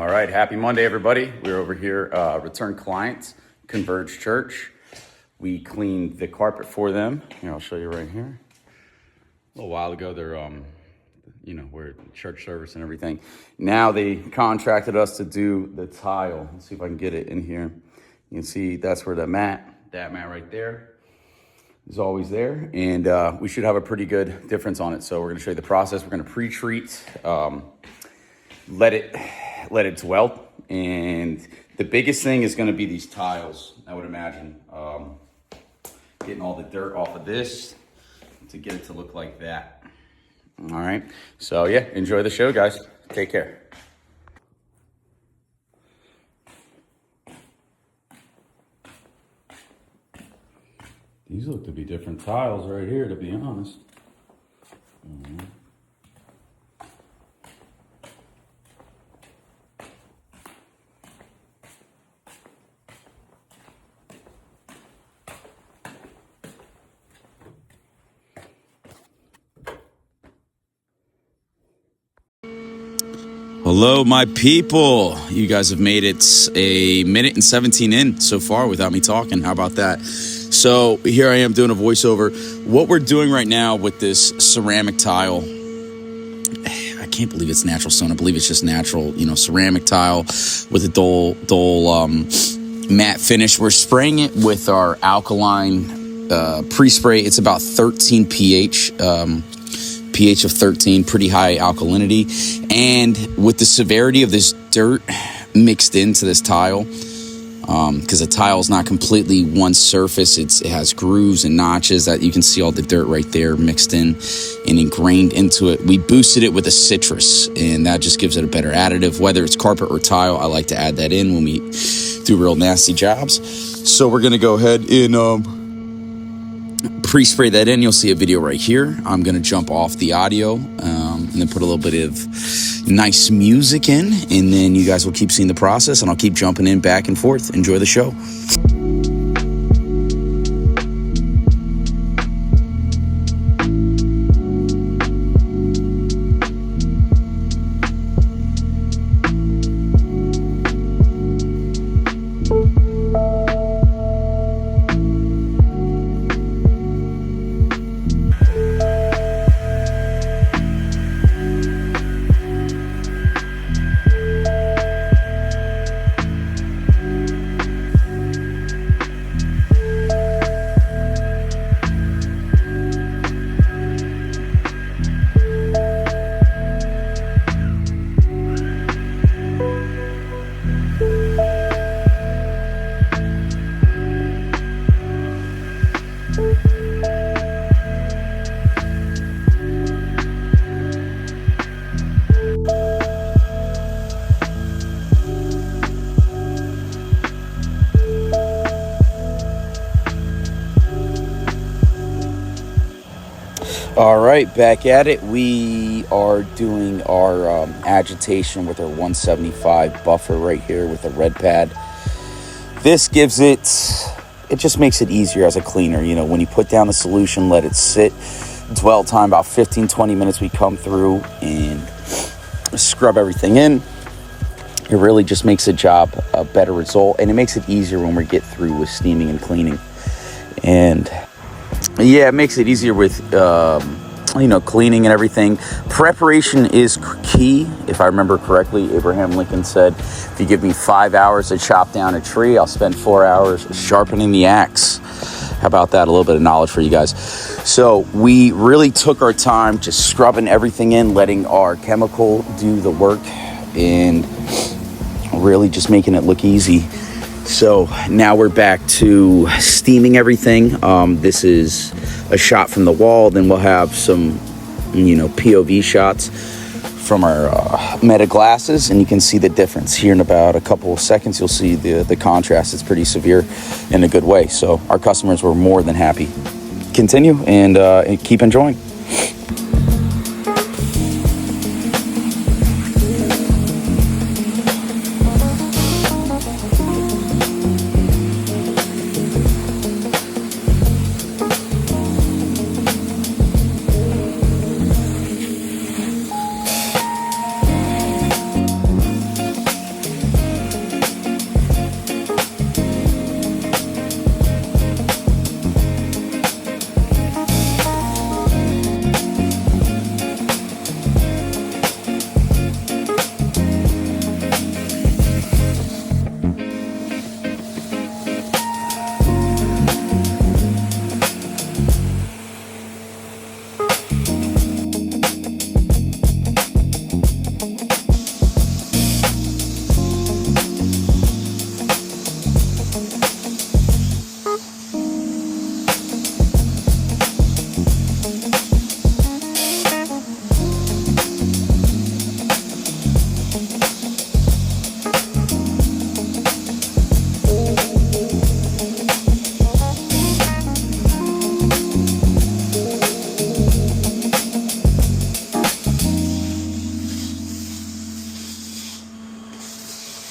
All right, happy Monday, everybody. We're over here, return clients, Converge Church. We cleaned the carpet for them. Here, I'll show you right here. A little while ago, they're, we're at church service and everything. Now they contracted us to do the tile. Let's see if I can get it in here. You can see that's where that mat right there is always there. And we should have a pretty good difference on it. So we're gonna show you the process. We're gonna pre-treat, let it dwell. And the biggest thing is gonna be these tiles, I would imagine. Getting all the dirt off of this to get it to look like that. All right, so yeah, enjoy the show, guys. Take care. These look to be different tiles right here, to be honest. Hello, my people. You guys have made it a minute and 17 in so far without me talking. How about that? So here I am doing a voiceover. What we're doing right now with this ceramic tile, I can't believe it's natural stone. I believe it's just natural, ceramic tile with a dull matte finish. We're spraying it with our alkaline pre-spray. It's about 13 pH. pH of 13, pretty high alkalinity. And with the severity of this dirt mixed into this tile, because the tile is not completely one surface, it has grooves and notches that you can see all the dirt right there mixed in and ingrained into it. We boosted it with a citrus, and that just gives it a better additive. Whether it's carpet or tile, I like to add that in when we do real nasty jobs. So we're gonna go ahead and pre-spray that in. You'll see a video right here. I'm going to jump off the audio and then put a little bit of nice music in, and then you guys will keep seeing the process, and I'll keep jumping in back and forth. Enjoy the show. All right, back at it. We are doing our agitation with our 175 buffer right here with a red pad. This gives it just makes it easier as a cleaner. When you put down the solution, let it sit, dwell time about 15-20 minutes. We come through and scrub everything in. It really just makes the job a better result, and it makes it easier when we get through with steaming and cleaning. And yeah, it makes it easier with, cleaning and everything. Preparation is key. If I remember correctly, Abraham Lincoln said, if you give me 5 hours to chop down a tree, I'll spend 4 hours sharpening the axe. How about that? A little bit of knowledge for you guys. So we really took our time just scrubbing everything in, letting our chemical do the work, and really just making it look easy. So now we're back to steaming everything. This is a shot from the wall. Then we'll have some, POV shots from our meta glasses, and you can see the difference here in about a couple of seconds. You'll see the contrast. It's pretty severe in a good way. So our customers were more than happy. Continue and keep enjoying.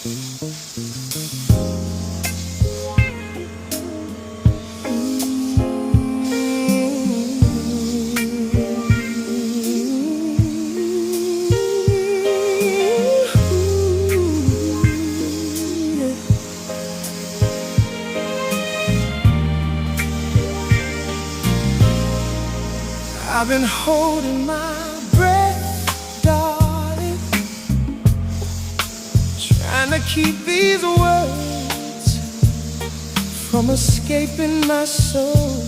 I've been holding my breath, darling, trying to keep these words from escaping my soul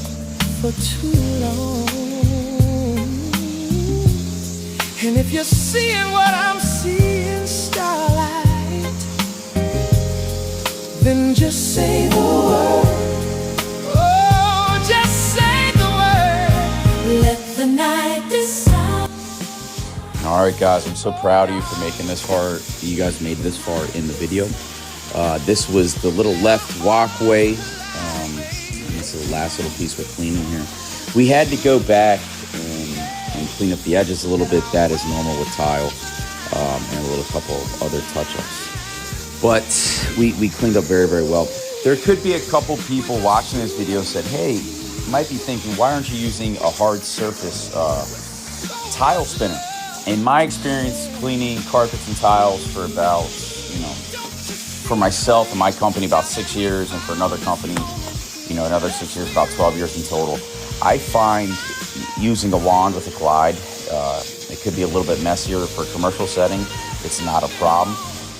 for too long. And if you're seeing what I'm seeing, starlight, then just say the word. Oh, just say the word. Let the night decide. All right, guys, I'm so proud of you for making this far. You guys made this far in the video. This was the little left walkway. And this is the last little piece we're cleaning here. We had to go back and clean up the edges a little bit. That is normal with tile, and a little couple of other touch-ups. But we cleaned up very, very well. There could be a couple people watching this video said, hey, you might be thinking, why aren't you using a hard surface tile spinner? In my experience cleaning carpets and tiles for about, for myself and my company about 6 years, and for another company, another 6 years, about 12 years in total, I find using a wand with a glide, it could be a little bit messier for a commercial setting. It's not a problem,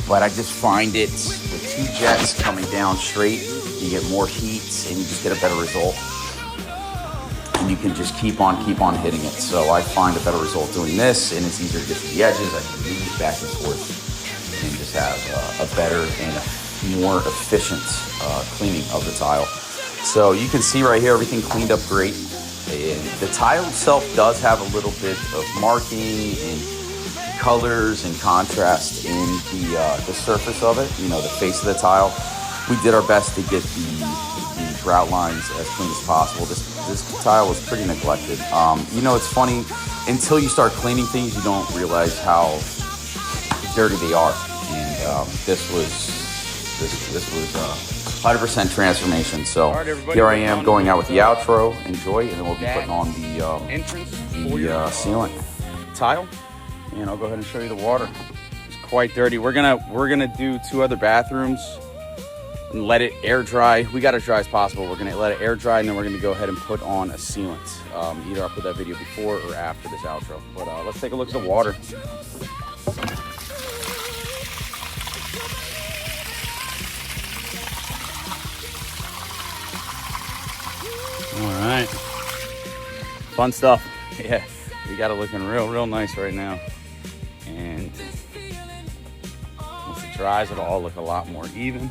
but I just find it with two jets coming down straight, you get more heat and you just get a better result. And you can just keep on hitting it. So I find a better result doing this, and it's easier to get to the edges. I can move back and forth and just have a better and a more efficient cleaning of the tile. So you can see right here, everything cleaned up great. And the tile itself does have a little bit of marking and colors and contrast in the surface of it, the face of the tile. We did our best to get the grout lines as clean as possible. This tile was pretty neglected. It's funny, until you start cleaning things, you don't realize how dirty they are. And this was 100% transformation. So right, here I am going out with the outro. Enjoy, and then we'll be putting on the sealant tile. And I'll go ahead and show you the water. It's quite dirty. We're gonna do 2 other bathrooms and let it air dry. We got it as dry as possible. We're gonna let it air dry, and then we're gonna go ahead and put on a sealant. Either I'll put that video before or after this outro. But let's take a look at the water. All right, fun stuff. Yeah, we got it looking real nice right now. And once it dries, it'll all look a lot more even.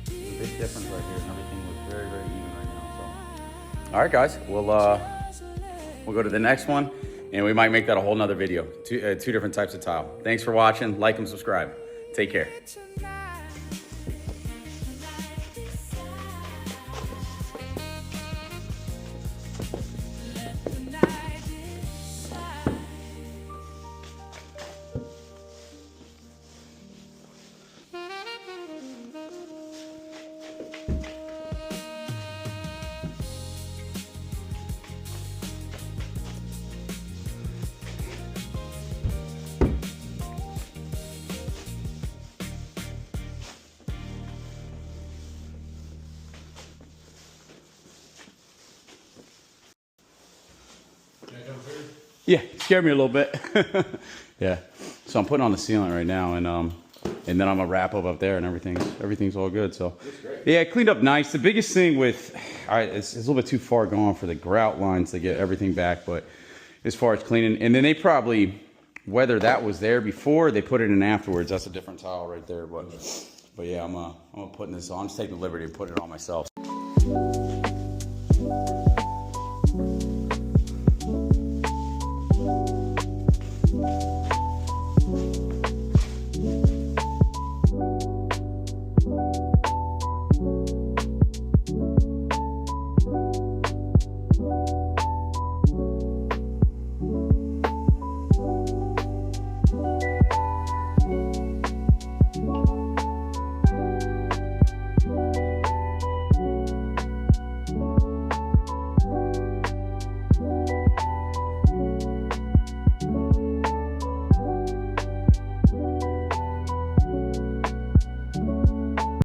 Big difference right here, and everything looks very even right now. So, all right, guys, we'll go to the next one, and we might make that a whole nother video. Two different types of tile. Thanks for watching. Like and subscribe. Take care. Yeah, it scared me a little bit. Yeah, so I'm putting on the sealant right now, and then I'm gonna wrap up there, and everything's all good. So yeah, it cleaned up nice. The biggest thing with, it's a little bit too far gone for the grout lines to get everything back, but as far as cleaning, and then they probably, whether that was there before, they put it in afterwards. That's a different tile right there, but yeah, I'm putting this on. I'm just taking the liberty to put it on myself.